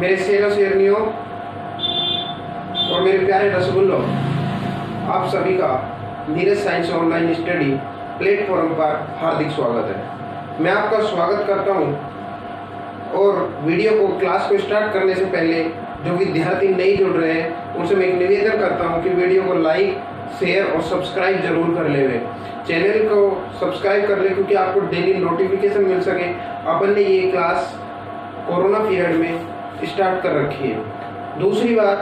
मेरे शेरों शेरनियों और मेरे प्यारे रसगुल्लों, आप सभी का Neeraj science online study platform पर हार्दिक स्वागत है। मैं आपका स्वागत करता हूं और वीडियो को क्लास को स्टार्ट करने से पहले जो विद्यार्थी नहीं जुड़ रहे हैं उनसे मैं एक निवेदन करता हूं कि वीडियो को लाइक, शेयर और सब्सक्राइब जरूर कर ले। चैनल को सब्सक्राइब कर ले क्योंकि आपको डेली नोटिफिकेशन मिल सके। अपन ने ये क्लास कोरोना पीरियड में स्टार्ट कर रखी है। दूसरी बात,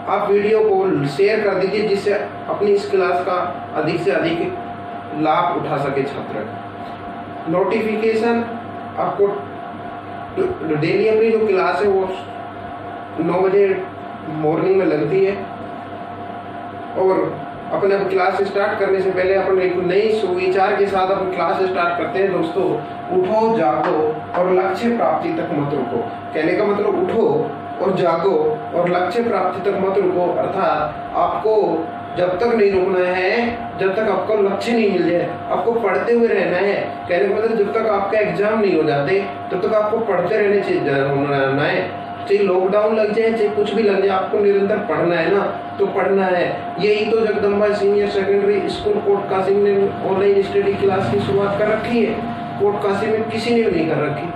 आप वीडियो को शेयर कर दीजिए जिससे अपनी इस क्लास का अधिक से अधिक लाभ उठा सके छात्र। नोटिफिकेशन आपको डेली अपनी जो क्लास है वो 9 बजे मॉर्निंग में लगती है और अपने क्लास स्टार्ट करने से पहले अपन एक नई सुविचार के साथ अपन क्लास स्टार्ट करते हैं। दोस्तों, उठो जागो और लक्ष्य प्राप्ति तक मत रुको। कहने का मतलब उठो और जागो और लक्ष्य प्राप्ति तक मत रुको, अर्थात आपको जब तक नहीं रुकना है जब तक आपको लक्ष्य नहीं मिल जाए। आपको पढ़ते हुए रहना है। कहने का मतलब जब तक आपका एग्जाम नहीं हो जाते तब तक आपको पढ़ते रहना है। चाहे लॉकडाउन लग जाए चाहे कुछ भी लग जाए, आपको निरंतर पढ़ना है ना, तो पढ़ना है। यही तो Jagdamba senior secondary school Kot Kashi ने ऑनलाइन स्टडी क्लास की शुरुआत कर रखी है। कोट काशी में किसी ने भी नहीं कर रखी।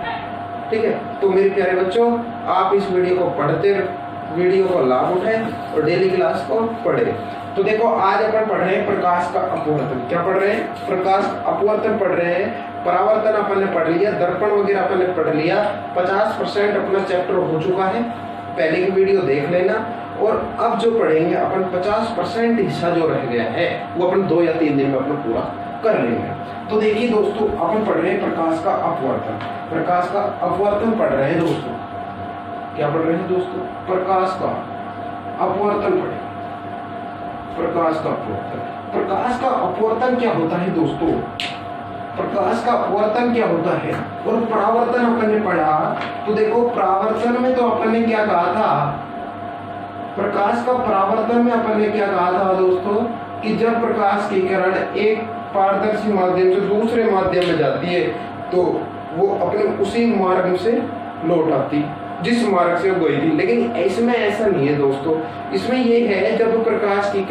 ठीक है, तो मेरे प्यारे बच्चों, आप इस वीडियो को पढ़ते, वीडियो को लाभ उठाएं और डेली क्लास को पढ़ें। तो देखो, आज अपन पढ़ रहे हैं प्रकाश का अपवर्तन। क्या पढ़ रहे हैं? प्रकाश अपवर्तन पढ़ रहे हैं। परावर्तन अपन ने पढ़ लिया, दर्पण वगैरह अपन ने पढ़ लिया। 50% अपना चैप्टर हो चुका है, पहले की वीडियो देख लेना। और अब जो पढ़ेंगे अपन 50% हिस्सा जो रह गया है वो अपन 2 या 3 दिन में अपना पूरा कर लेंगे। तो देखिए दोस्तों, अपन पढ़ रहे हैं प्रकाश का अपवर्तन। प्रकाश का अपवर्तन पढ़ रहे हैं दोस्तों। क्या पढ़ रहे हैं दोस्तों? प्रकाश का अपवर्तन पढ़े। प्रकाश का अपवर्तन। प्रकाश का अपवर्तन क्या होता है दोस्तों? प्रकाश का अपवर्तन क्या होता है और परावर्तन अपन ने पढ़ा। तो देखो, परावर्तन में तो अपन ने क्या कहा था? प्रकाश का परावर्तन में अपन ने क्या कहा था दोस्तों कि जब प्रकाश की किरण एक पारदर्शी माध्यम से दूसरे माध्यम में जाती है तो वो अपने उसी मार्ग से लौट आती जिस मार्ग से वो गई थी। लेकिन इसमें ऐसा नहीं है दोस्तों। इसमें ये है जब प्रकाश की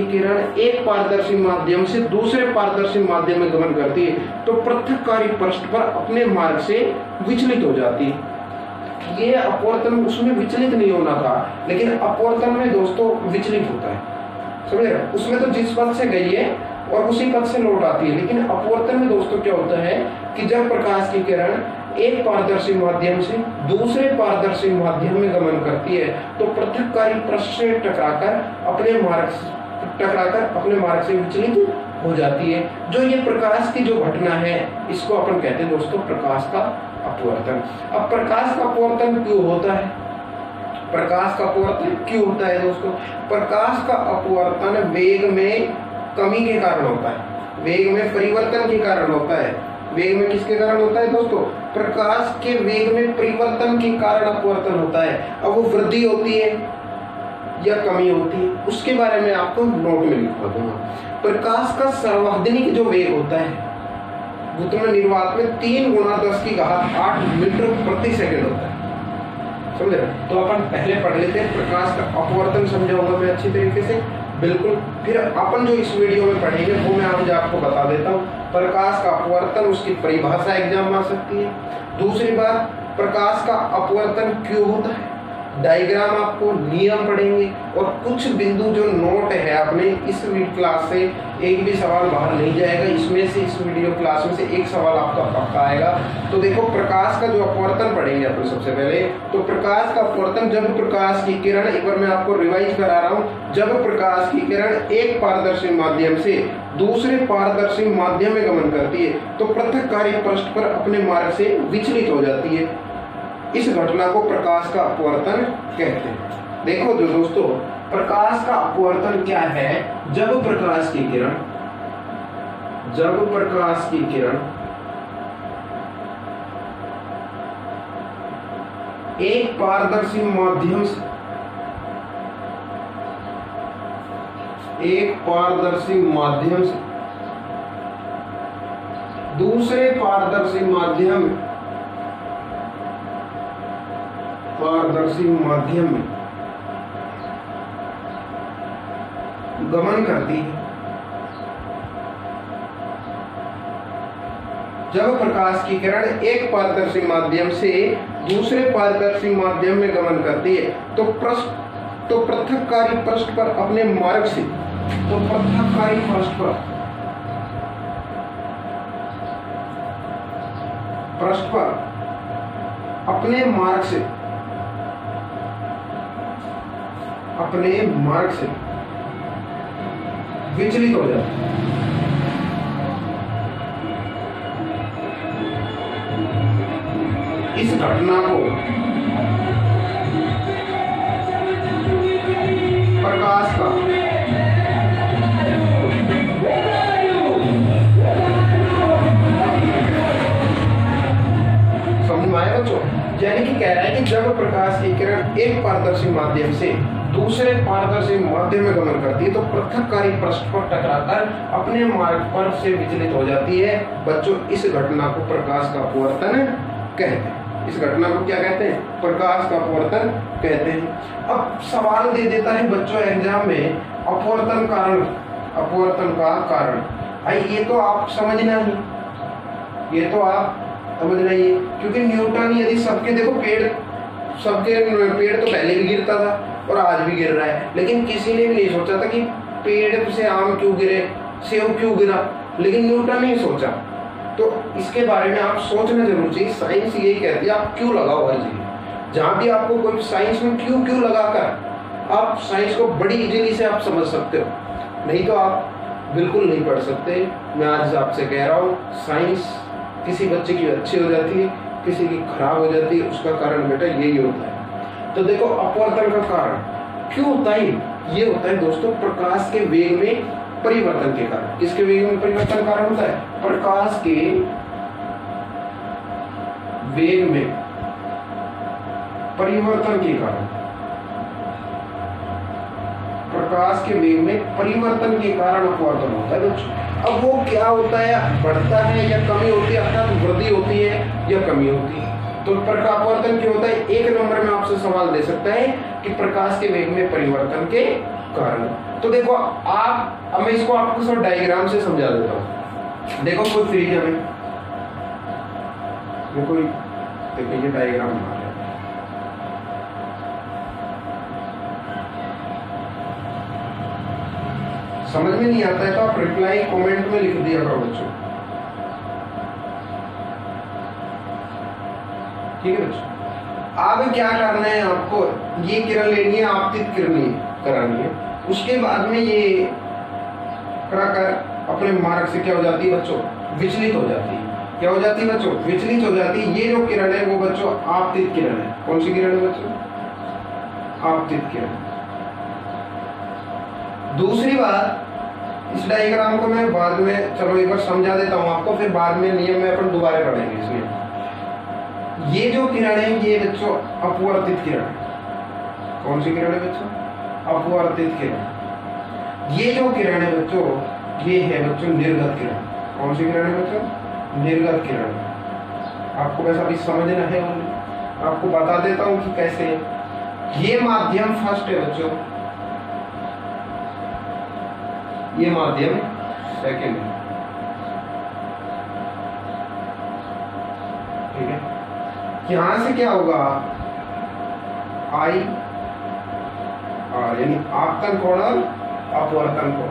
किरण एक पारदर्शी माध्यम से दूसरे पारदर्शी माध्यम में गमन करती है तो पृथक्कारी पृष्ठ पर अपने मार्ग से विचलित हो जाती है। ये अपवर्तन उसमें विचलित नहीं होना था, लेकिन अपवर्तन में दोस्तों विचलित होता है। समझे? उसमें तो जिस पथ से गई है और उसी पथ से लौट आती है। लेकिन अपवर्तन में दोस्तों क्या होता है कि जब प्रकाश की किरण एक पारदर्शी माध्यम से दूसरे पारदर्शी माध्यम में गमन करती है तो पृथक्कारी पृष्ठ से टकराकर अपने मार्ग से विचलित हो जाती है। जो ये प्रकाश की जो घटना है इसको अपन कहते हैं दोस्तों प्रकाश का अपवर्तन। अब प्रकाश का अपवर्तन क्यों होता है? प्रकाश का अपवर्तन क्यों होता है दोस्तों? प्रकाश का अपवर्तन वेग में कमी के कारण होता है, वेग में परिवर्तन के कारण होता है। वेग में किसके कारण होता है दोस्तों? प्रकाश के वेग में परिवर्तन के कारण अपवर्तन होता है। अब वो वृद्धि होती है या कमी होती है उसके बारे में आपको नोट में लिखवा दूंगा। प्रकाश का सर्वाधिक जो वेग होता है बुद्धिमान निर्वात में 3 × 10⁸ मीटर प्रति सेकंड होता है। समझे? तो अपन पहले पढ़ लेते हैं। प्रकाश का अपवर्तन समझाऊंगा मैं अच्छी तरीके से, बिल्कुल। फिर अपन जो इस वीडियो में पढ़ेंगे वो मैं आज आपको बता देता हूँ। प्रकाश का अपवर्तन, उसकी परिभाषा एग्जाम में आ सकती है। दूसरी बात, प्रकाश का अपवर्तन क्यों होता है, डायग्राम आपको, नियम पढ़ेंगे और कुछ बिंदु जो नोट है अपने इस क्लास से एक भी सवाल बाहर नहीं जाएगा। इसमें से इस वीडियो क्लास में से एक सवाल आपका पक्का आएगा। तो देखो, प्रकाश का जो अपवर्तन पढ़ेंगे अपन सबसे पहले। तो प्रकाश का अपवर्तन, जब प्रकाश की किरण, एक बार मैं आपको रिवाइज करा रहा हूँ, जब प्रकाश की किरण एक पारदर्शी माध्यम से दूसरे पारदर्शी माध्यम में गमन करती है तो पृथक्कारी पृष्ठ पर अपने मार्ग से विचलित हो जाती है। इस घटना को प्रकाश का अपवर्तन कहते हैं। देखो जो दोस्तों, प्रकाश का अपवर्तन क्या है? जब प्रकाश की किरण एक पारदर्शी माध्यम से दूसरे पारदर्शी माध्यम पारदर्शी माध्यम में गमन करती है। जब प्रकाश की किरण एक पारदर्शी माध्यम से दूसरे पारदर्शी माध्यम में गमन करती है तो पृथककारी पृष्ठ पर अपने मार्ग से अपने मार्ग से विचलित हो जाती है। इस घटना को प्रकाश का समझ में आया बच्चों? यानी कि कह रहा है कि जब प्रकाश की किरण एक पारदर्शी माध्यम से दूसरे पारदर्शी माध्यम में गमन करती है तो पृथककारी पृष्ठ पर टकराकर अपने मार्ग पर से विचलित हो जाती है। बच्चों, इस घटना को प्रकाश का अपवर्तन कहते हैं। इस घटना को क्या कहते हैं? प्रकाश का अपवर्तन कहते हैं। अब सवाल दे देता है बच्चों एग्जाम में अपवर्तन का कारण। ये तो आप समझना ही, क्योंकि न्यूटन यदि सबके देखो पेड़ तो पहले भी गिरता था और आज भी गिर रहा है, लेकिन किसी ने भी नहीं सोचा था कि पेड़ से आम क्यों गिरे, सेब क्यों गिरा, लेकिन न्यूटन ने सोचा। तो इसके बारे में आप सोचना जरूर चाहिए। साइंस यही कहती है आप क्यों लगाओ हर जगह। जहां भी आपको कोई साइंस में क्यों लगाकर आप साइंस को बड़ी इजीली से आप समझ सकते हो, नहीं तो आप बिल्कुल नहीं पढ़ सकते। मैं आज आपसे कह रहा हूँ साइंस किसी बच्चे की अच्छी हो जाती है, किसी की खराब हो जाती है, उसका कारण बेटा यही होता है। तो देखो अपवर्तन का कारण क्यों होता है? ये होता है दोस्तों प्रकाश के वेग में परिवर्तन के कारण। किसके वेग में परिवर्तन कारण होता है? प्रकाश के वेग में परिवर्तन के कारण। प्रकाश के वेग में परिवर्तन के कारण अपवर्तन होता है बच्चों। अब वो क्या होता है, बढ़ता है या कमी होती है, अर्थात वृद्धि होती है या कमी होती है। तो प्रकाश अपवर्तन क्यों होता है? एक नंबर में आपसे सवाल दे सकता है कि प्रकाश के वेग में परिवर्तन के कारण। तो देखो अब मैं इसको आपको सब डायग्राम से समझा देता हूँ। देखो कोई फ्रिज है, देखो ये डायग्राम बना है। समझ में नहीं आता है तो आप रिप्लाई कमेंट में लिख दिया करो बच्चों, ठीक है बच्चों? अब क्या करना है आपको, ये किरण लेनी है, आपतित किरण करानी है। उसके बाद में ये कराकर अपने मार्ग से क्या हो जाती है बच्चों? विचलित हो जाती है। क्या हो जाती है बच्चों? विचलित हो जाती है। ये जो किरण है वो बच्चों आपतित किरण है। कौन सी किरण है बच्चों? आपतित किरण। दूसरी बात, इस डायग्राम को मैं बाद में चलो एक बार समझा देता हूं आपको, फिर बाद में नियम में अपन दोबारा पढ़ेंगे। इसमें ये जो किरण है ये बच्चों अपवर्तित किरण है। कौन सी किरण है बच्चों? अपवर्तित किरण। ये जो किरण है बच्चों ये है बच्चों निर्गत किरण। कौन सी किरण है बच्चों? निर्गत किरण। आपको वैसा भी समझना है, आपको बता देता हूं कि कैसे है। ये माध्यम फर्स्ट है बच्चों, ये माध्यम सेकंड है, ठीक है? यहां से क्या होगा? आई आर यानी आपतन कोण और अपवर्तन कोण।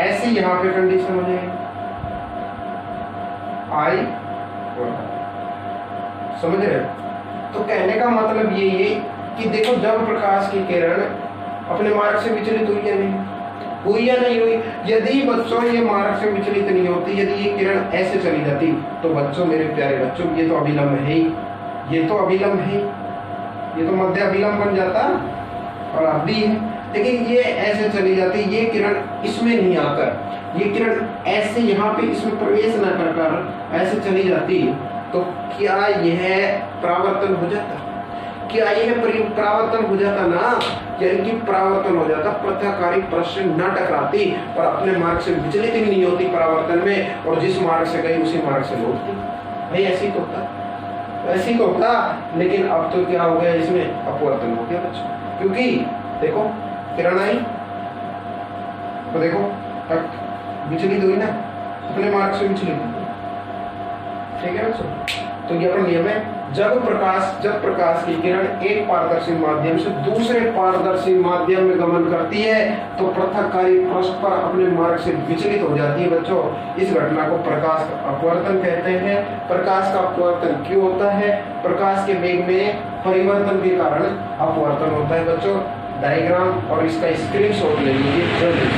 ऐसे यहां पे कंडीशन हो जाएगी आई और समझ रहे? तो कहने का मतलब ये है कि देखो जब प्रकाश की किरण अपने मार्ग से विचलित हुई या नहीं हुई या नहीं हुई, यदि बच्चों ये मार्ग से विचलित नहीं होती, यदि ये किरण ऐसे चली जाती तो बच्चों, मेरे प्यारे बच्चों, ये तो अभिलंब है ही, ये तो अभिलंब है, ये तो मध्य अभिलंब बन जाता और अवधि है। लेकिन ये ऐसे चली जाती, ये किरण इसमें नहीं आकर, ये किरण ऐसे यहाँ पे इसमें प्रवेश न कर ऐसे चली जाती, तो क्या यह परावर्तन हो जाता? क्या यह परावर्तन हो जाता ना? यानी कि परावर्तन हो जाता, पृथककारी पृष्ठ न टकराती और अपने मार्ग से विचलित भी नहीं होती परावर्तन में, और जिस मार्ग से गई उसी मार्ग से लौटती। भाई ऐसे ही तो होता, ऐसी तो था, लेकिन अब तो क्या हो गया, इसमें अपवर्तन हो गया बच्चों, क्योंकि देखो किरण आई तो देखो विचलित हुई ना, अपने मार्ग से विचलित हुई। ठीक है बच्चों, तो ये अपना नियम है, जब प्रकाश की किरण एक पारदर्शी माध्यम से दूसरे पारदर्शी माध्यम में गमन करती है तो पृथककारी परस्पर अपने मार्ग से विचलित हो जाती है बच्चों। इस घटना को प्रकाश का अपवर्तन कहते हैं। प्रकाश का अपवर्तन क्यों होता है? प्रकाश के वेग में परिवर्तन के कारण अपवर्तन होता है बच्चों। डायग्राम और इसका स्क्रीनशॉट ले लीजिए जल्दी।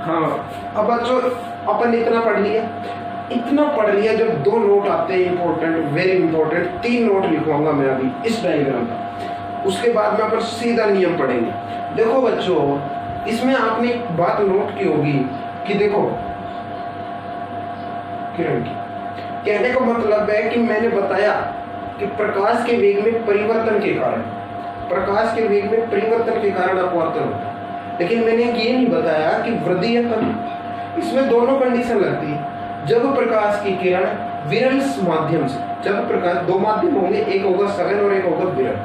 हाँ, अब बच्चों अपन इतना पढ़ लिया, जब दो नोट आते हैं इंपॉर्टेंट, वेरी इंपॉर्टेंट, 3 नोट लिखवाऊंगा मैं अभी इस डायग्राम का, उसके बाद में अपन सीधा नियम पढ़ेंगे। देखो बच्चों, इसमें आपने एक बात नोट की होगी कि देखो किरण की, कहने का मतलब है कि मैंने बताया कि प्रकाश के वेग में परिवर्तन के कारण अपवर्तन होता है, लेकिन मैंने ये नहीं बताया कि वृद्धि या कमी। इसमें दोनों कंडीशन लगती है। जब प्रकाश की किरण विरल माध्यम से, जब प्रकाश, 2 माध्यम होंगे, एक होगा सघन और एक होगा विरल,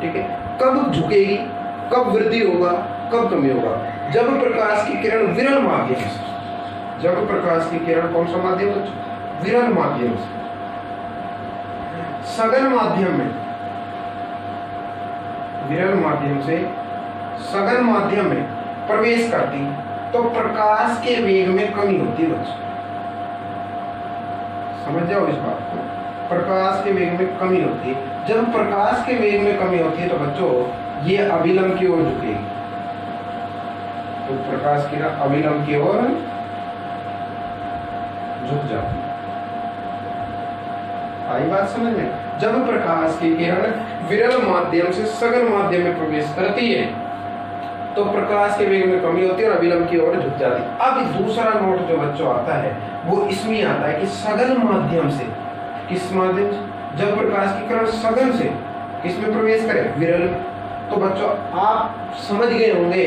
ठीक है, कब झुकेगी, कब वृद्धि होगा, कब कमी होगा? जब प्रकाश की किरण विरल माध्यम से, जब प्रकाश की किरण कौन सा माध्यम है? विरल माध्यम से सघन माध्यम में, विरल माध्यम से सघन माध्यम में प्रवेश करती तो प्रकाश के वेग में कमी होती है बच्चों। समझ जाओ इस बात को, प्रकाश के वेग में कमी होती है। जब प्रकाश के वेग में कमी होती है तो बच्चों ये अभिलंब की ओर झुकेगी, तो प्रकाश की अभिलंब की ओर झुक जाती है। आई बात समझ में? जब प्रकाश की किरण विरल माध्यम से सघन माध्यम में प्रवेश करती है तो प्रकाश के वेग में कमी होती है और अभिलंब की ओर झुक जाती है। अब दूसरा नोट जो बच्चों आता है वो इसमें आता है कि सघन माध्यम से, किस माध्यम से? जब प्रकाश की किरण सघन से किसमें प्रवेश करे? विरल। तो बच्चों आप समझ गए होंगे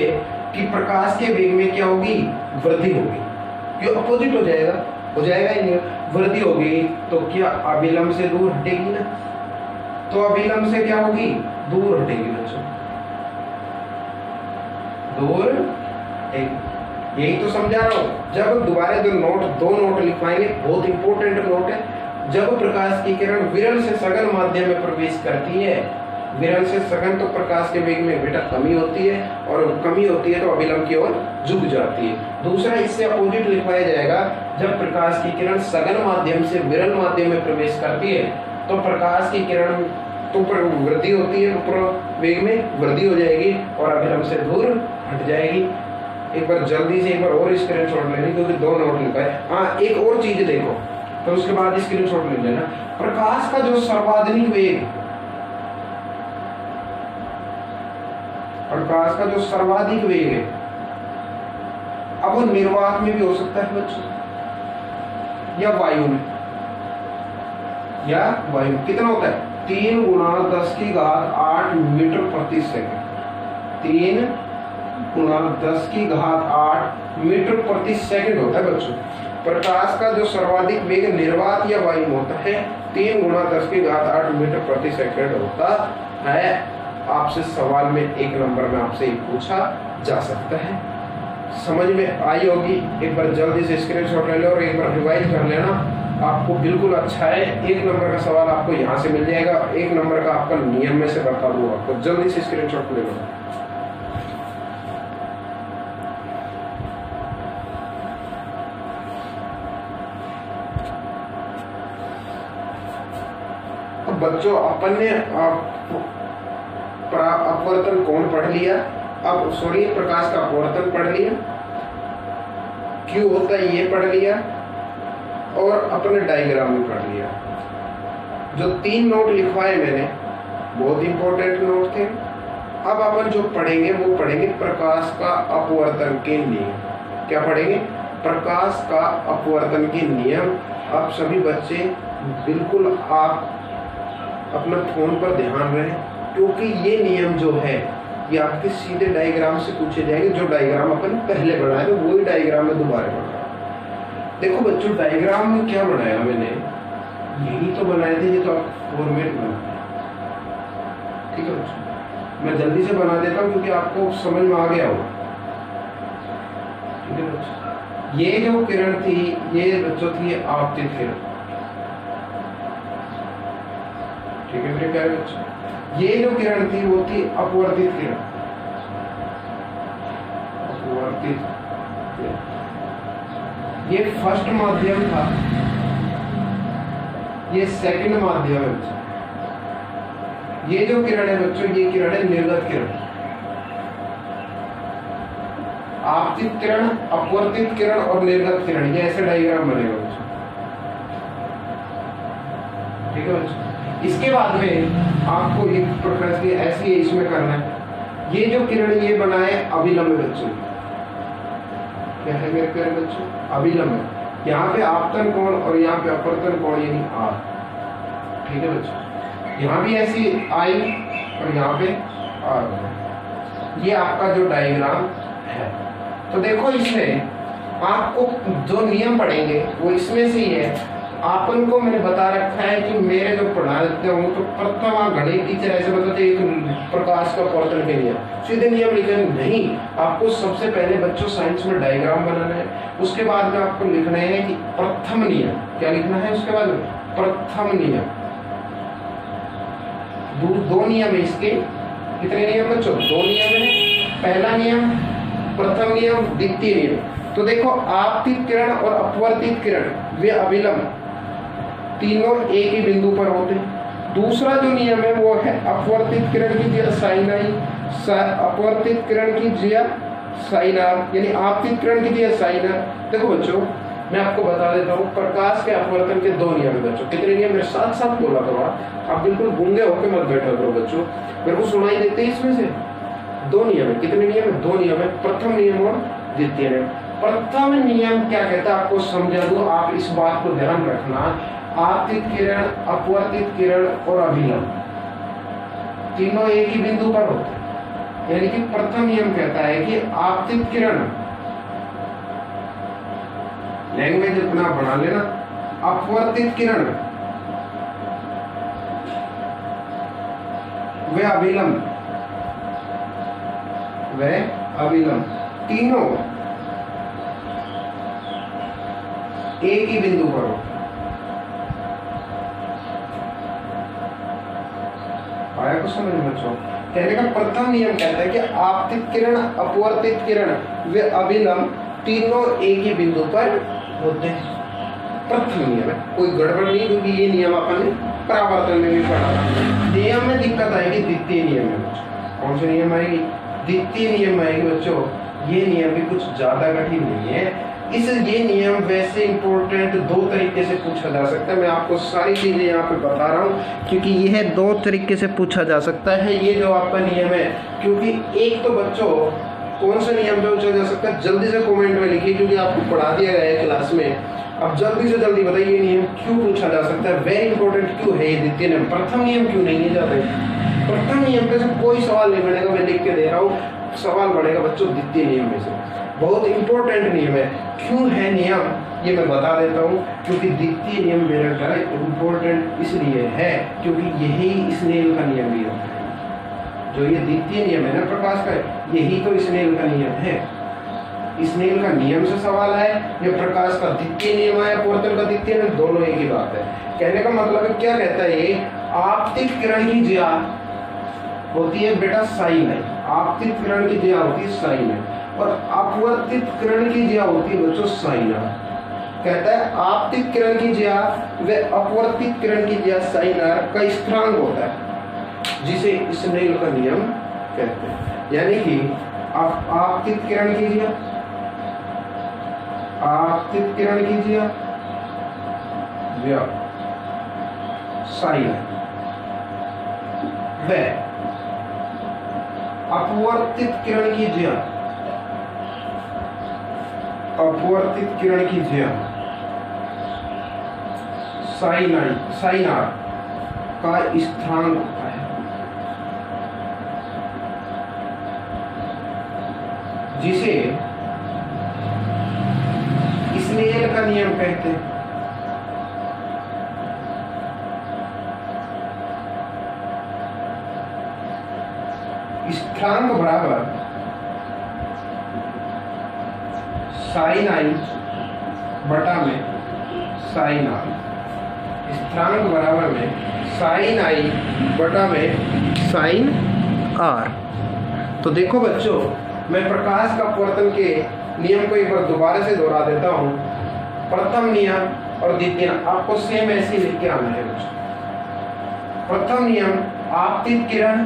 कि प्रकाश के वेग में क्या होगी? वृद्धि होगी। ये अपोजिट हो जाएगा ही नहीं, वृद्धि होगी तो क्या अभिलंब से दूर हटेगी ना, तो अभिलंब से क्या होगी? दूर हटेगी बच्चों, दूर हटेगी। यही तो समझा रहा हूं। जब दोबारा दो नोट लिखवाएंगे, बहुत इंपॉर्टेंट नोट है। जब प्रकाश की किरण विरल से सघन माध्यम में प्रवेश करती है, विरल से सघन, तो प्रकाश के वेग में बेटा कमी होती है, और कमी होती है तो अभिलंब की ओर झुक जाती है। दूसरा इससे अपोजिट लिखवाया जाएगा, जब प्रकाश की किरण सघन माध्यम से विरल माध्यम में प्रवेश करती है तो प्रकाश की किरण तो वृद्धि होती है, ऊपर वेग में वृद्धि हो जाएगी और अभिलंब से दूर हट जाएगी। एक बार जल्दी से एक बार और स्क्रीनशॉट लेनी, क्योंकि 2 नोट लिखा है। हाँ, एक और चीज देखो, तो उसके बाद स्क्रीनशॉट ले लेना। प्रकाश का जो सर्वाधिक वेग, प्रकाश का जो सर्वाधिक वेग है, अब वो निर्वात में भी हो सकता है बच्चों, या वायु में, कितना होता है? 3 × 10⁸ मीटर प्रति सेकंड। 3 × 10⁸ मीटर प्रति सेकंड होता है बच्चों। प्रकाश का जो सर्वाधिक वेग निर्वात या वायु में होता है 3 × 10⁸ मीटर प्रति सेकंड होता है। आपसे सवाल में 1 नंबर में आपसे पूछा जा सकता है। समझ में आई होगी? एक बार जल्दी से स्क्रीनशॉट ले लो और एक बार रिवाइज कर लेना, आपको बिल्कुल अच्छा है। 1 नंबर का सवाल आपको यहाँ से मिल जाएगा, 1 नंबर का आपका नियम में से बता दूंगा आपको। जल्दी से स्क्रीनशॉट ले लो। अब बच्चों अपन ने अपवर्तन कोण पढ़ लिया, अब सॉरी प्रकाश का अपवर्तन पढ़ लिया, क्यों होता है ये पढ़ लिया, और अपने डायग्राम में पढ़ लिया। जो 3 नोट लिखवाए मैंने बहुत इंपॉर्टेंट नोट थे। अब अपन जो पढ़ेंगे वो पढ़ेंगे प्रकाश का अपवर्तन के नियम। क्या पढ़ेंगे? प्रकाश का अपवर्तन के नियम। आप सभी बच्चे बिल्कुल आप अपना फोन पर ध्यान रहे, क्योंकि ये नियम जो है ये आपके सीधे डायग्राम से पूछे जाएंगे। जो डायग्राम अपन पहले बनाए थे वही डायग्राम में दोबारा बनाया। देखो बच्चों, डायग्राम में क्या बनाया मैंने, यही तो बनाए थे, ये तो आप फॉर्मेट बनाए। ठीक है बच्चों, मैं जल्दी से बना देता हूँ क्योंकि आपको समझ में आ गया होगा। ठीक है बच्चों, ये जो किरण थी ये बच्चों थी आपतित किरण। ठीक है मेरे प्यारे बच्चों, ये जो किरण थी वो थी अपवर्तित किरण। अपवर्तित किरण ये फर्स्ट माध्यम था, ये सेकंड माध्यम है बच्चों। ये जो किरण है बच्चों, ये किरण है निर्गत किरण। आपतित किरण, अपवर्तित किरण और निर्गत किरण, ये ऐसे डायग्राम बनेगा बच्चों। ठीक है बच्चों, इसके बाद में आपको एक प्रकार से ऐसी इसमें करना है। ये जो किरण ये बनाए अभिलंब बच्चों, क्या है मेरे प्यारे बच्चों, अभिलंब। यहाँ पे आपतन कोण और यहाँ पे अपवर्तन कोण यानी आर। ठीक है बच्चों, यहाँ भी ऐसी आई और यहाँ पे आर। ये आपका जो डायग्राम है, तो देखो इसमें आपको जो नियम पढ़ेंगे वो इसमें से ही है। आपन को मैंने बता रखा है कि मेरे जो पढ़ाते हूँ तो प्रथम गणित टीचर ऐसे बताते एक प्रकाश का अपवर्तन के नियम, सीधे नियम लिखने नहीं। आपको सबसे पहले बच्चों साइंस में डायग्राम बनाना है, उसके बाद में आपको लिखना है कि प्रथम नियम क्या लिखना है, उसके बाद प्रथम नियम। दो नियम है इसके, कितने नियम बच्चों, दो नियम है। पहला नियम प्रथम नियम, द्वितीय नियम। तो देखो आपतित किरण और अपवर्तित किरण वे अभिलंब तीनों एक ही बिंदु पर होते हैं। दूसरा जो नियम है वो है अपवर्तित किरण की जिया साइन आई, अपवर्तित किरण की जिया साइन आर, यानी आपतित किरण की जिया साइन आर। देखो बच्चों मैं आपको बता देता हूँ, प्रकाश के अपवर्तन के दो नियम है बच्चों। कितने नियम, मेरे साथ साथ बोला करो, आप बिल्कुल गूंगे होकर मत बैठा करो बच्चों, मेरे को सुनाई देते हैं इसमें से। दो नियम है, कितने नियम है, दो नियम है, प्रथम नियम और द्वितीय नियम। प्रथम नियम क्या कहता है आपको समझा दो, आप इस बात को ध्यान रखना। आपतित किरण, अपवर्तित किरण और अभिलंब तीनों एक ही बिंदु पर होते हैं। यानी कि प्रथम नियम कहता है कि आपतित किरण, लैंग्वेज अपना बना लेना, अपवर्तित किरण वे अभिलंब, वे अभिलंब तीनों एक ही बिंदु पर होते हैं। आया कुछ समझ में बच्चों? कहने का प्रथम नियम कहता है कि आपतित किरण, अपवर्तित किरण वे अभिलंब तीनों एक ही बिंदु पर होते हैं। प्रथम नियम है, कोई गड़बड़ नहीं, क्योंकि ये नियम अपन ने परावर्तन में भी पढ़ा। नियम में दिक्कत आएगी द्वितीय नियम में बच्चों। कौन से नियम आएगी, द्वितीय नियम आएगी बच्चों। ये नियम भी कुछ ज्यादा कठिन नहीं है। ये नियम वैसे इंपॉर्टेंट दो तरीके से पूछा जा सकता है। मैं आपको सारी चीजें यहाँ पे बता रहा हूँ क्योंकि यह दो तरीके से पूछा जा सकता है। ये जो आपका नियम है, क्योंकि एक तो बच्चों कौन सा नियम पे पूछा जा सकता है, जल्दी से कमेंट में लिखिए, क्योंकि आपको पढ़ा दिया गया है क्लास में। अब जल्दी से जल्दी बताइए ये नियम क्यों पूछा जा सकता है, वेरी इंपॉर्टेंट क्यों है ये द्वितीय नियम। प्रथम नियम क्यों नहीं है जाता है, प्रथम नियम पे से कोई सवाल नहीं बनेगा, मैं लिख के दे रहा हूँ। सवाल बनेगा बच्चों द्वितीय नियम में से, बहुत इंपॉर्टेंट नियम है। क्यों है नियम ये मैं बता देता हूँ, क्योंकि द्वितीय नियम मेरा क्या है इंपॉर्टेंट इसलिए है क्योंकि यही स्नेल का नियम भी होता है। जो ये द्वितीय नियम है ना प्रकाश का, यही तो स्नेल का नियम है। स्नेल का नियम से सवाल है, ये प्रकाश का द्वितीय नियम है, अपवर्तन का द्वितीय नियम, दोनों एक ही बात है। कहने का मतलब है क्या कहता है ये, आपतित किरण की जिया होती है बेटा साइन है, आपतित किरण की जिया होती है साइन है, और अपवर्तित किरण की जिया होती है बच्चों साइन आर। कहता है आपतित किरण की जिया व अपवर्तित किरण की जिया साइन आर का स्थिरांक होता है, जिसे स्नेल का नियम कहते हैं। यानी कि आपतित किरण की जिया, आपतित किरण की जिया साइन व अपवर्तित किरण की जिया, अपवर्तित किरण की जिया साइन आर का स्थिरांक होता है, जिसे स्नेल का नियम कहते हैं। स्थिरांक बराबर साइन आई बटा में साइन आर। स्थिरांक बराबर में साइन आई बटा में साइन आर। तो देखो बच्चों, मैं प्रकाश का अपवर्तन के नियम को एक बार दोबारा से दोहरा देता हूँ। प्रथम नियम और द्वितीय आपको सेम ऐसे लिख के आना है बच्चों। प्रथम नियम, आपतित किरण,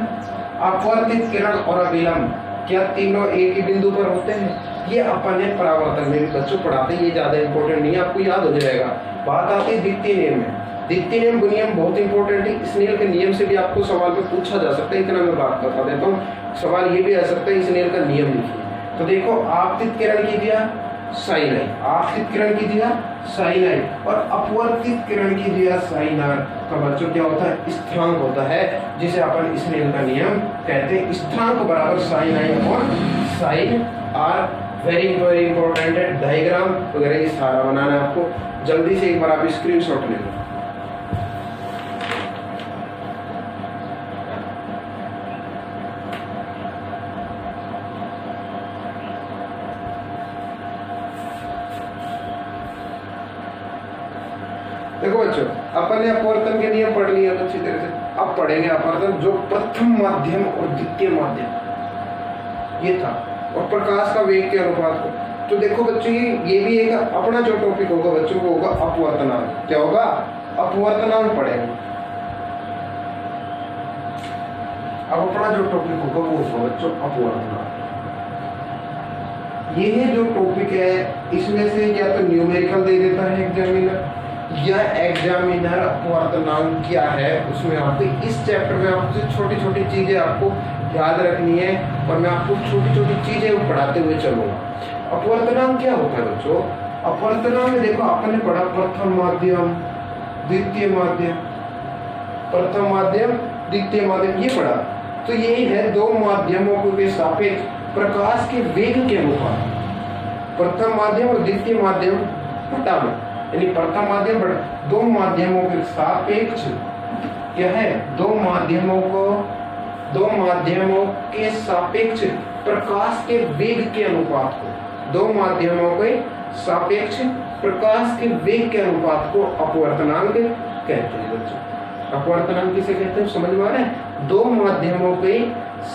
अपवर्तित किरण और अभिलंब क्या तीनों एक ही बिंदु पर होते हैं? ये अपन ने परावर्तन में भी बच्चों पढ़ाते हैं, ये ज्यादा इंपॉर्टेंट नहीं है, आपको याद हो जाएगा। बात आती है द्वितीय नियम में। द्वितीय नियम वो नियम बहुत इंपॉर्टेंट है। स्नेल के नियम से भी आपको सवाल में पूछा जा सकता है, इतना मैं बात बता देता हूँ। सवाल ये भी आ सकता है स्नेल का नियम लिखिए। तो देखो, आपतित किरण की दिया साइन आई, आपतित किरण की दिया साइन आई और अपवर्तित किरण की दिया साइन आर का बच्चों क्या होता है? स्थिरांक होता है, जिसे अपन स्नेल का नियम कहते हैं। स्थिरांक बराबर साइन आई और साइन आर। वेरी इंपॉर्टेंट है। डायग्राम वगैरह ये सारा बनाना है आपको। जल्दी से एक बार आप स्क्रीनशॉट ले लो। देखो बच्चों, अपन ने अपवर्तन के नियम पढ़ लिया अच्छी तरह से। अब पढ़ेंगे अपवर्तन, जो प्रथम माध्यम और द्वितीय माध्यम ये था, और प्रकाश का वेग के अनुपात को। तो देखो बच्चों, ये भी एक अपना जो टॉपिक होगा बच्चों को होगा अपवर्तनांक। क्या होगा? अपवर्तनांक पढ़ेंगे। अब अपना जो टॉपिक होगा वो होगा बच्चों अपवर्तनांक। ये जो टॉपिक है इसमें से या तो न्यूमेरिकल दे देता है एग्जामिनर, या एग्जामिनर अपवर्तनांक क्या है उसमें आपको इस चैप्टर में आपसे छोटी छोटी चीजें आपको याद रखनी है, और मैं आपको छोटी छोटी चीजें पढ़ाते हुए चलूंगा। अपवर्तनांक क्या होता है बच्चों? अपवर्तनांक में देखो, आपने पढ़ा प्रथम माध्यम, द्वितीय माध्यम, प्रथम माध्यम, द्वितीय माध्यम, ये पढ़ा। तो यही है दो माध्यमों के सापेक्ष प्रकाश के वेग के अनुपात। प्रथम माध्यम और द्वितीय माध्यम बटा में, यानी प्रथम माध्यम बटा दो माध्यमों के सापेक्ष क्या है? दो माध्यमों के सापेक्ष प्रकाश के वेग के अनुपात को, दो माध्यमों के सापेक्ष प्रकाश के वेग के अनुपात को अपवर्तनांक कहते हैं बच्चों। अपवर्तनांक किसे कहते हैं समझ में आ रहा है? दो माध्यमों के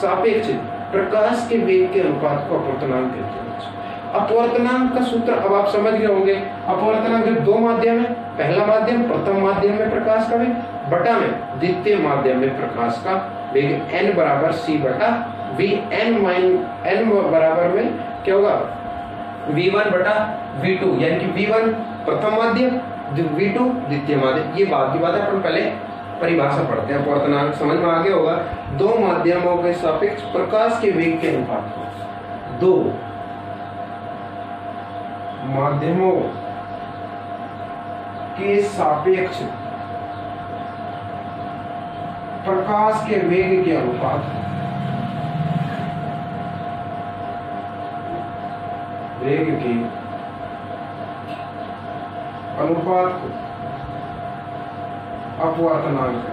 सापेक्ष प्रकाश के वेग के अनुपात को अपवर्तनांक कहते हैं बच्चों। अपवर्तनांक का सूत्र अब आप समझ गए होंगे। अपवर्तनांक दो माध्यम है, पहला माध्यम प्रथम माध्यम में प्रकाश का वेग बटा में द्वितीय माध्यम में प्रकाश का वेग, n बराबर c बटा v। n बराबर में क्या होगा? v1 बटा v2, यानी कि v1 प्रथम माध्यम, v2 द्वितीय माध्यम। ये बात की बात है, अपन पहले परिभाषा पढ़ते हैं। अपवर्तनांक समझ में आ गया होगा। दो माध्यमों के सापेक्ष प्रकाश के वेग के अनुपात को, दो माध्यमों के सापेक्ष प्रकाश के वेग के अनुपात, वेग के अनुपात को अपवर्तनांक।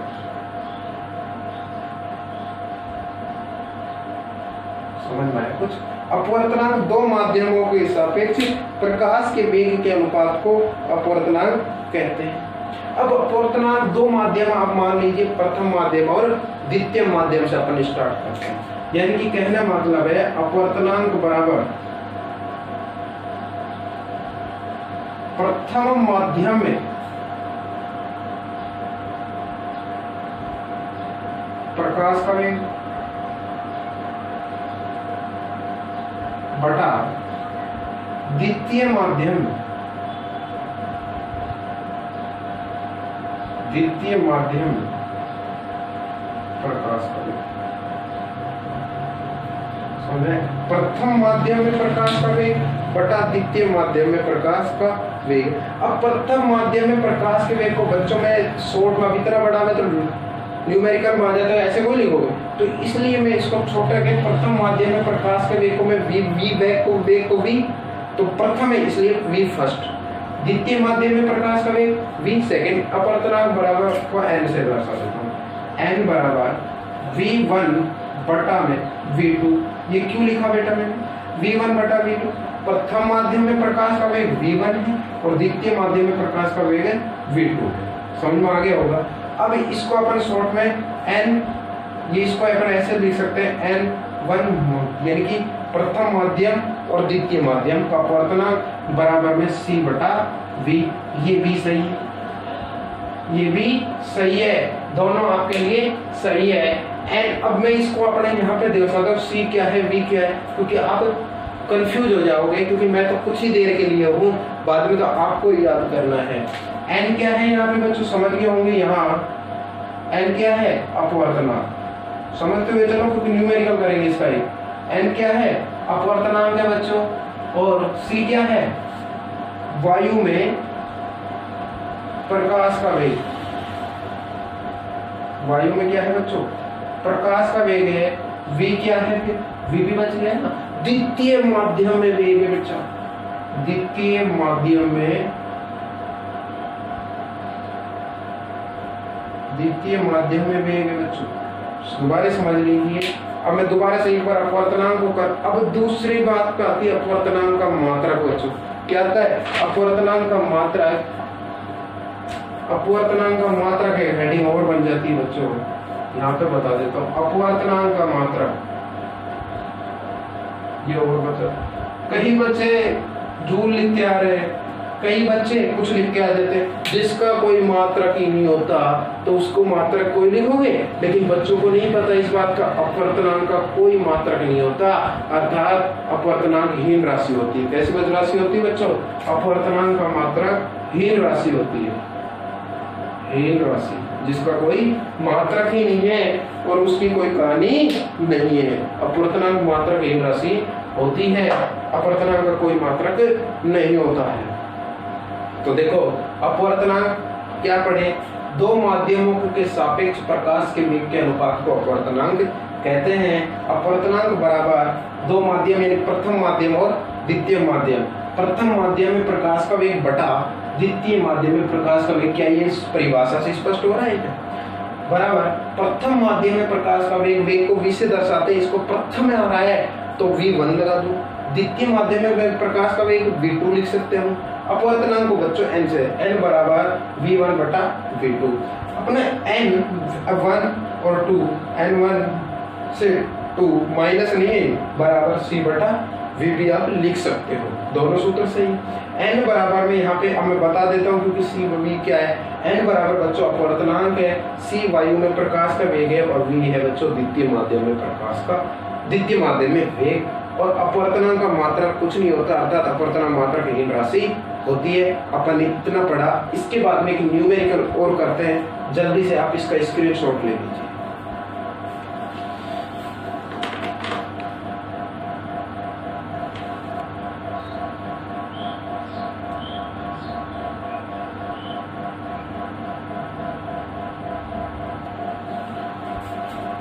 समझ में आया कुछ? अपवर्तनांक दो माध्यमों के सापेक्ष प्रकाश के वेग के अनुपात को अपवर्तनांक कहते हैं। अब अपवर्तनांक दो माध्यम आप मान लीजिए, प्रथम माध्यम और द्वितीय माध्यम से अपन स्टार्ट करते हैं। यानी कि कहने मतलब है अपवर्तनांक बराबर प्रथम माध्यम में प्रकाश का वेग बटा द्वितीय माध्यम प्रकाश का वेग। समझे? प्रथम माध्यम में प्रकाश का वेग बटा द्वितीय माध्यम में प्रकाश का वेग। अब प्रथम माध्यम में प्रकाश के वेग को बच्चों में शॉर्ट में अब इतना बड़ा में तो न्यूमेरिकल में आ जाता है, ऐसे कोई लिखोगे, तो इसलिए मैं इसको छोटा के प्रथम माध्यम में प्रकाश के वेग को मैं वी वेग को वी, तो प्रथम है इसलिए वी फर्स्ट, द्वितीय माध्यम में प्रकाश का वेग वी सेकेंड, अपवर्तनांक बराबर को एन से दर्शा देता हूँ, एन बराबर v1 बटा में v2। ये क्यों लिखा बेटा मैंने v1 बटा v2? प्रथम माध्यम में प्रकाश का वेग v1 है और द्वितीय माध्यम में प्रकाश का वेग है v2। समझ में आ गया होगा। अब इसको अपन शॉर्ट में n, ये इसको अपन ऐसे लिख सकते हैं n1 यानी कि प्रथम माध्यम और द्वितीय माध्यम का अपवर्तनांक बराबर में c बटा v। ये भी सही है, ये भी सही है, दोनों आपके लिए सही है। एंड अब मैं इसको अपने यहाँ पे देख सकता हूँ सी क्या है वी क्या है, क्योंकि आप कंफ्यूज हो जाओगे, क्योंकि मैं तो कुछ ही देर के लिए हूँ, बाद में तो आपको याद करना है। एन क्या है यहाँ पे बच्चों समझ गए होंगे, यहाँ एन क्या है अपवर्तनांक, समझते हुए चलो क्योंकि न्यूमेरिकल करेंगे इसका ही। एन क्या है अपवर्तनांक है बच्चों, और सी क्या है वायु में प्रकाश का वेग। वायु में क्या है बच्चों प्रकाश का वेग है, v क्या है फिर v भी बच गया ना। द्वितीय माध्यम में वेग है बच्चा, द्वितीय माध्यम में वेग है बच्चों, दोबारा समझ लीजिए। अब मैं दोबारा से एक बार अपवर्तनांक को कर, अब दूसरी बात पे आती है अपवर्तनांक का मात्रक बच्चों। क्या आता है अपवर्तनांक का मात्रक, अपवर्तनांक का मात्रक है, हेडिंग और बन जाती है बच्चों, यहाँ पे बता देता हूँ अपवर्तनांक का मात्रक। ये और बच्चा, कई बच्चे जूल लिख के आ रहे हैं, कई बच्चे कुछ लिख के आ देते हैं, जिसका कोई मात्रक ही नहीं होता तो उसको मात्रक कोई लिखोगे, लेकिन बच्चों को नहीं पता इस बात का अपवर्तनांक का कोई मात्रक नहीं होता, अर्थात अपवर्तनांक हीन राशि होती है। कैसी राशि होती है बच्चों? अपवर्तनांक का मात्रक हीन राशि होती है, हीन राशि जिसका कोई मात्रक ही नहीं है और उसकी कोई कहानी नहीं है। अपवर्तनांक मात्रक हीन राशि होती है, अपवर्तनांक का कोई मात्रक नहीं होता है। तो देखो अपवर्तनांक क्या पढ़े, दो माध्यमों के सापेक्ष प्रकाश के वेग के अनुपात को अपवर्तनांक कहते हैं। अपवर्तनांक बराबर दो माध्यम यानी प्रथम माध्यम और द्वितीय माध्यम, प्रथम माध्यम में प्रकाश का वेग बटा द्वितीय माध्यम में प्रकाश का वेग। क्या ये इस परिभाषा से स्पष्ट हो रहा है क्या? बराबर प्रथम माध्यम में प्रकाश का वेग, वेग को v से दर्शाते हैं, इसको प्रथम में आ रहा है तो v1 लगा दो, द्वितीय माध्यम में प्रकाश का वेग v2 लिख सकते हो। अपवर्तनांक को बच्चों n से, n बराबर v1 बटा v2। अपने n1 और 2, n1 से 2 माइनस नहीं है, बराबर c बटा v भी आप लिख सकते हो, दोनों सूत्र सही। n बराबर में यहाँ पे अब मैं बता देता हूँ क्योंकि c v क्या है। n बराबर बच्चों अपवर्तनांक है, c वायु में प्रकाश का वेग है और v है बच्चों द्वितीय माध्यम में प्रकाश का, द्वितीय माध्यम में वेग। और अपवर्तनांक का मात्रक कुछ नहीं होता, अर्थात अपवर्तनांक मात्रक हीन राशि होती है। अपन इतना पढ़ा, इसके बाद में एक न्यूमेरिकल और करते हैं, जल्दी से आप इसका स्क्रीनशॉट ले लीजिए।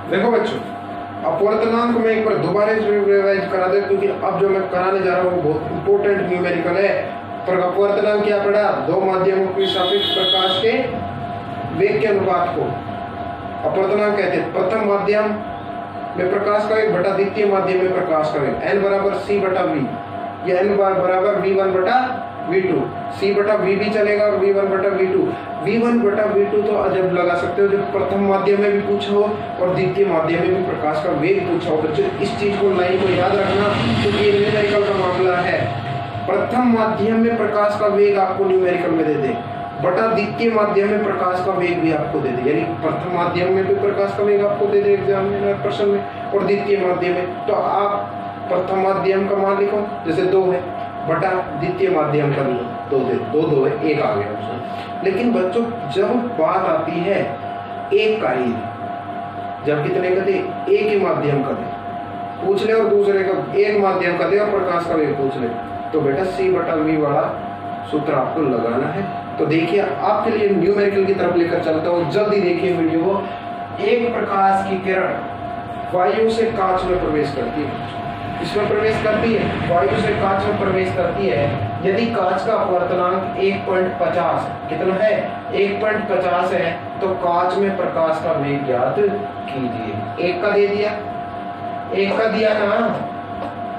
देखो बच्चों अपवर्तनांक में एक बार दोबारा रिवाइज करा दे, क्योंकि अब जो मैं कराने जा रहा हूँ वो बहुत इंपॉर्टेंट न्यूमेरिकल है। पर अपवर्तनांक क्या पढ़ा? दो माध्यमों के सापेक्ष प्रकाश के वेग के अनुपात को अपवर्तनांक कहते हैं। प्रथम माध्यम में प्रकाश का वेग बटा द्वितीय माध्यम में प्रकाश का वेग, n बराबर c बटा v, या n बराबर v1 बटा v2, c बटा v भी चलेगा और v1 बटा v2। v1 बटा v2 तो जब लगा सकते हो जब प्रथम माध्यम में भी पूछा हो और द्वितीय माध्यम में भी प्रकाश का वेग पूछा हो। बच्चों इस चीज को लाइन को याद रखना, क्योंकि ये न्यूमेरिकल का मामला है। प्रथम माध्यम में प्रकाश का वेग आपको न्यूमेरिकल में दे दे, बटा द्वितीय माध्यम में प्रकाश का वेग भी आपको दे दे, यानी प्रथम माध्यम में भी प्रकाश का वेग आपको दे दे एग्जामिनर प्रश्न में, और द्वितीय माध्यम में तो आप प्रथम माध्यम का मान लिखो, जैसे 2 है, बटा द्वितीय माध्यम का 2 दे, 2 है, 1 आ गया उसमें। लेकिन बच्चों जब बात आती है एक का ही, जब कितने का दे, एक ही माध्यम का दे पूछ ले और दूसरे का एक माध्यम का दे और प्रकाश का वेग पूछ ले, तो बेटा c बटा v वाला सूत्र आपको लगाना है। तो देखिए आपके लिए न्यूमेरिकल की तरफ लेकर चलता हूँ, जल्दी देखिए वीडियो को। एक प्रकाश की किरण वायु से कांच में प्रवेश करती है, इसमें प्रवेश करती है, वायु से कांच में प्रवेश करती है। यदि कांच का अपवर्तनांक 1.50 कितना है, 1.50 है, तो कांच में प्रकाश का वेग ज्ञात कीजिए। एक का दे दिया, एक का दिया ना,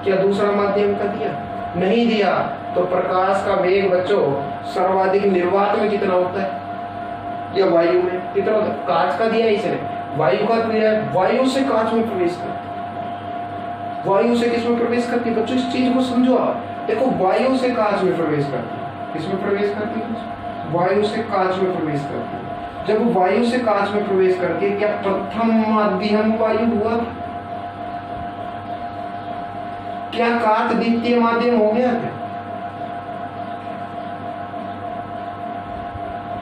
क्या दूसरा माध्यम का दिया? नहीं दिया। तो प्रकाश का वेग बच्चों सर्वाधिक निर्वात में कितना होता है या वायु में कितना होता है? कांच का दिया इसने, वायु का दिया, वायु से कांच में प्रवेश करती, वायु से किस में प्रवेश करती है बच्चों? इस चीज को समझो आप। देखो वायु से कांच में प्रवेश करती है, किसमें प्रवेश करती है? वायु से कांच में प्रवेश करती है। जब वायु से कांच में प्रवेश करती है, क्या प्रथम माध्यम वायु हुआ? क्या कांच द्वितीय माध्यम हो गया? क्या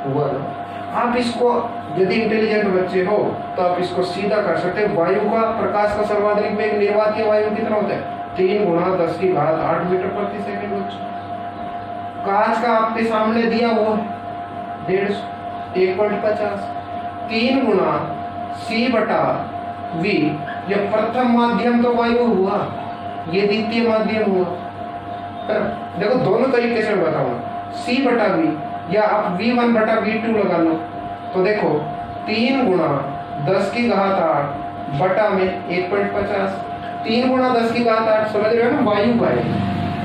हुआ ना? आप इसको यदि इंटेलिजेंट बच्चे हो तो आप इसको सीधा कर सकते हैं। वायु का प्रकाश का सर्वाधिक वेग निर्वात या वायु कितना होता है? 3 × 10⁸ मीटर प्रति सेकंड बच्चों। कांच का आपके सामने दिया वो है 1.5 1.50। 3 × c/v, ये प्रथम माध्यम तो वायु हुआ, ये द्वितीय माध्यम हुआ। देखो दोनों तरीके से बताऊंगा, c/v या आप v1/v2 लगा लो। तो देखो 3 × 10⁸ बटा में 1.50, 3 × 10⁸ समझ रहे हो ना, वायु का है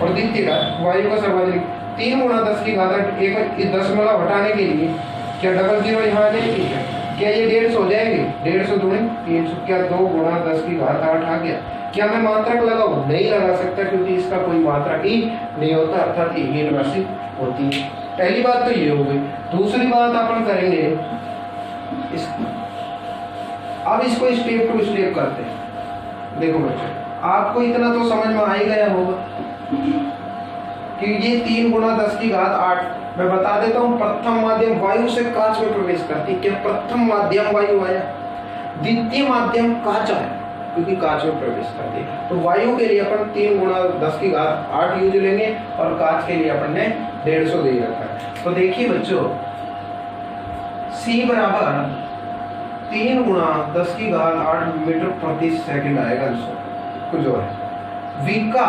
और द्वितीय का वायु का सर्वाधिक। 3 × 10⁸ एक दशमलव हटाने के लिए क्या डबल जीरो यहाँ आ जाएगी? क्या ये 150 हो जाएगी? 150 दूनी 300, क्या 2 × 10⁸ आ गया? क्या मैं मात्रक लगाऊं? नहीं लगा सकता, क्योंकि इसका कोई मात्रक ही नहीं होता, अर्थात ये राशि होती है। पहली बात तो ये हो गई। दूसरी बात अपन करेंगे अब इसको स्टेप टू स्टेप करते हैं। देखो बच्चों, आपको इतना तो समझ में आ ही गया होगा कि ये 3 × 10⁸ मैं बता देता हूँ। प्रथम माध्यम वायु से कांच में प्रवेश करती, क्या प्रथम माध्यम वायु आया, द्वितीय माध्यम कांच आया, क्योंकि कांच में प्रवेश करती है। तो वायु के लिए अपन 3 × 10⁸ यूज लेंगे और कांच के लिए अपन ने 150 दे रखा है। तो देखिए बच्चों, c बराबर 3 × 10⁸ मीटर प्रति सेकंड आएगा, कुछ और है। v का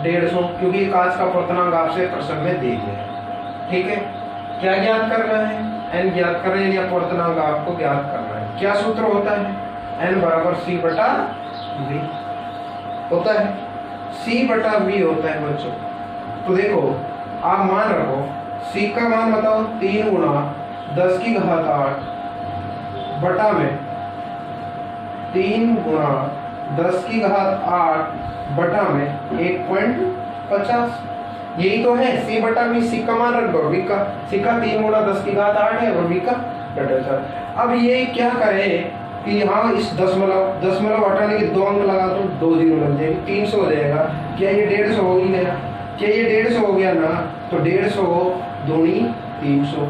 150, क्योंकि कांच का अपवर्तनांक आपसे प्रश्न में दे दिया, ठीक है। क्या ज्ञात करना है? n ज्ञात करना है, या अपवर्तनांक आपको ज्ञात करना है। क्या सूत्र होता है? n बराबर c/v होता है, c/v होता है बच्चों। तो देखो आप मान रखो, c का मान बताओ, 3 × 10⁸ बटा में 3 × 10⁸ बटा में 1.50, यही तो है c/v। c का मान रख दो, v का, c का 3 × 10⁸ है और v का 1.50। अब ये क्या करे कि यहाँ इस दशमलव हटाने के 2 अंक लगा दो, 2 जीरो लग जाएगी, 300 हो जाएगा। क्या ये 150 हो ही गया? क्या ये 150 हो गया ना? तो 150 दूनी 300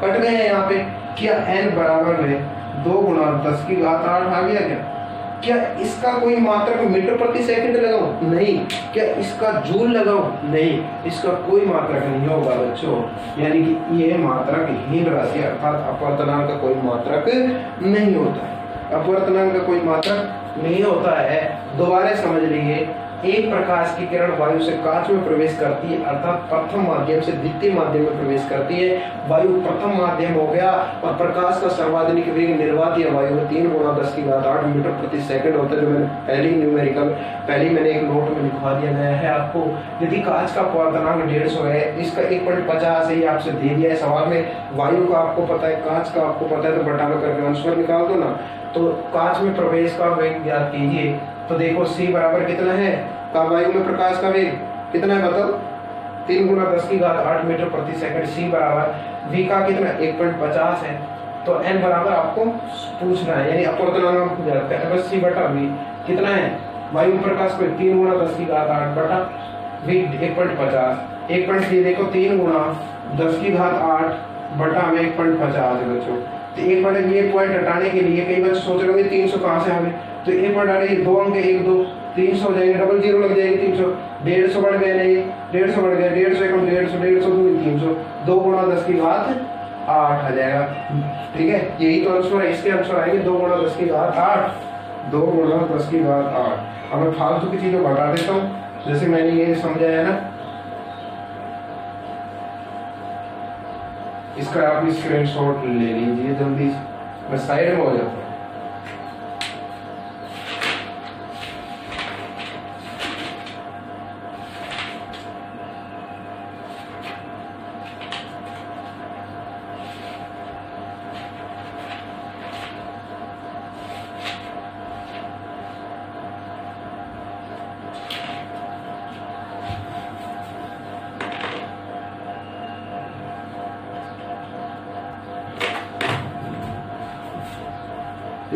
कट गए यहाँ पे। क्या n बराबर में 2 × 10⁸ आ गया? क्या इसका कोई मात्रक मीटर प्रति सेकंड लगाऊं? नहीं। क्या इसका जूल लगाऊं? नहीं। इसका कोई मात्रक नहीं होगा बच्चों, यानी कि ये मात्रकहीन राशि, अर्थात अपवर्तनांक का कोई मात्रक नहीं होता है। अपवर्तनांक का कोई मात्रक नहीं होता है। दोबारा समझ लीजिए, एक प्रकाश की किरण वायु से कांच में प्रवेश करती है, अर्थात प्रथम माध्यम से द्वितीय माध्यम में प्रवेश करती है। वायु प्रथम माध्यम हो गया और प्रकाश का सर्वाधिक वेग निर्वात या वायु में 3 × 10⁸ मीटर प्रति सेकंड होता है, जो मैंने पहले मैंने एक नोट में लिखवा दिया गया है आपको। यदि कांच का अपवर्तनांक 150 है, इसका 1.50 ही आपसे दे दिया है सवाल में। वायु का आपको पता है, कांच का आपको पता है, तो बटा करके आंसर निकाल दो ना। तो कांच में प्रवेश का वेग ज्ञात कीजिए। तो देखो c बराबर कितना है, का वायु में प्रकाश का वेग कितना है बताओ? 3 × 10⁸ मीटर प्रति सेकंड। c बराबर v का कितना 1.50 है। तो n बराबर आपको पूछना है, यानी अपवर्तनांक को ज्ञात करना है। c/v कितना है? वायु में प्रकाश को 3 × 10⁸ बटा v 1.50। 1.3 देखो, 3 × 10⁸ बटा में 1.50 है बच्चों। तो ये पॉइंट हटाने के लिए कई बच्चे सोच रहे होंगे 300 कहाँ से आ गए, तो 1 पॉइंट हटाने 2 अंक 1 2 300 हो जाएंगे, डबल जीरो लग जाएगी 300, 150 बढ़ गए नहीं, 150 बढ़ गए, 150 एकम 150, 150 दूनी 300, 2 गुणा 10 की घात 8 आ जाएगा। ठीक है, यही तो आंसर है, इसके आंसर आएंगे 2 गुणा 10 की घात 8, 2 गुणा 10 की घात 8। अब मैं फालतू की चीजों को हटा देता हूँ, जैसे मैंने ये समझाया ना, इसका आप स्क्रीनशॉट ले लीजिए जल्दी, मैं साइड में हो जाता हूँ।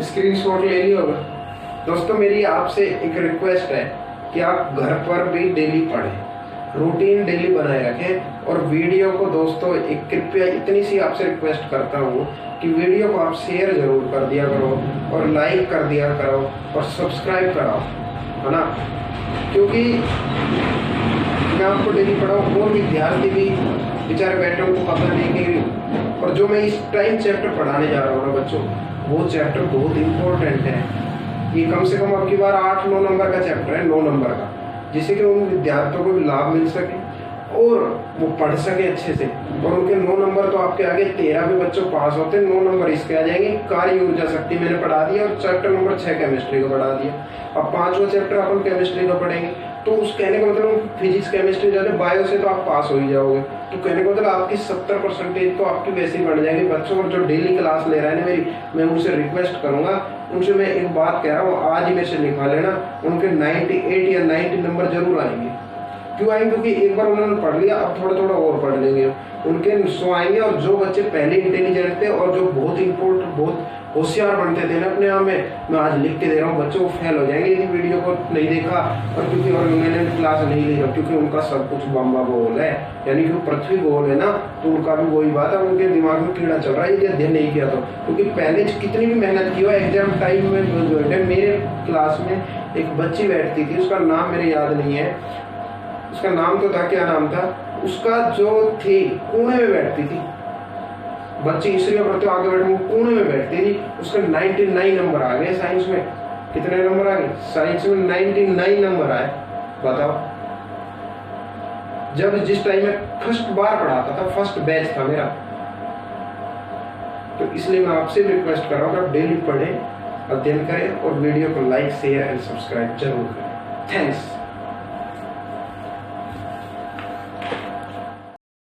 स्क्रीनशॉट ले लिया होगा। दोस्तों मेरी आपसे एक रिक्वेस्ट है कि आप घर पर भी डेली पढ़ें, रूटीन डेली बनाए रखें, और वीडियो को दोस्तों एक कृपया इतनी सी आपसे रिक्वेस्ट करता हूँ कि वीडियो को आप शेयर जरूर कर दिया करो और लाइक कर दिया करो और सब्सक्राइब कराओ, है ना, क्योंकि मैं आपको डेली पढ़ाऊँ और विद्यार्थी भी बेचारे बैठे उनको पता नहीं कि, और जो मैं इस टाइम चैप्टर पढ़ाने जा रहा हूँ ना बच्चों, वो चैप्टर बहुत इंपॉर्टेंट है। ये कम से कम अब की बार 8-9 नंबर का चैप्टर है, 9 नंबर का, जिससे कि उन विद्यार्थियों को भी लाभ मिल सके और वो पढ़ सके अच्छे से, और उनके 9 नंबर तो आपके आगे 13 भी बच्चों पास होते हैं, 9 नंबर इसके आ जाएंगे। कार्य ऊर्जा शक्ति मैंने पढ़ा दिया और चैप्टर नंबर 6 केमिस्ट्री को पढ़ा दिया। अब 5वां चैप्टर अपन केमिस्ट्री का पढ़ेंगे, तो उस कहने का मतलब फिजिक्स केमिस्ट्री जाने बायो से तो आप पास हो ही जाओगे, तो कहने का मतलब आपकी 70% तो आपकी वैसे ही बढ़ जाएगी। बच्चों और जो डेली क्लास ले रहे हैं ना मेरी, मैं उनसे रिक्वेस्ट करूंगा, उनसे मैं एक बात कह रहा हूँ, आज ही मेरे से लिखवा लेना, उनके 98 या 90 नंबर जरूर आएंगे। क्यों आएंगे? क्योंकि एक बार उन्होंने पढ़ लिया, अब थोड़ा थोड़ा और पढ़ लेंगे, उनके 100 आएंगे। और जो बच्चे पहले इंटेलिजेंट थे और जो बहुत इम्पोर्टेंट बहुत होशियार बनते थे ना अपने आप में, मैं आज लिख के दे रहा हूँ, बच्चों वो फेल हो जाएंगे यदि वीडियो को नहीं देखा, और क्योंकि और मैंने क्लास नहीं ली, क्योंकि उनका सब कुछ बम्बा गोल है, यानी कि पृथ्वी गोल है ना, तो उनका भी वही बात है, उनके दिमाग में कीड़ा चल रहा है यदि अध्ययन नहीं किया तो। क्योंकि पहले कितनी भी मेहनत की हो, एग्जाम टाइम में मेरे क्लास में एक बच्ची बैठती थी, उसका नाम मेरे याद नहीं है, उसका नाम तो था, क्या नाम था उसका, जो थी कोने में बैठती थी बच्ची, इसलिए पढ़ते आगे बैठे, वो कोने में बैठती थी, उसका 99 नंबर आ गए साइंस में। कितने नंबर आ गए साइंस में? 99 नंबर आए। बताओ, जब जिस टाइम में फर्स्ट बार पढ़ाता था, फर्स्ट बैच था मेरा, तो इसलिए मैं आपसे रिक्वेस्ट कर रहा हूँ कि आप डेली पढ़ें, अध्ययन करें और वीडियो को लाइक शेयर एंड सब्सक्राइब जरूर करें। थैंक्स।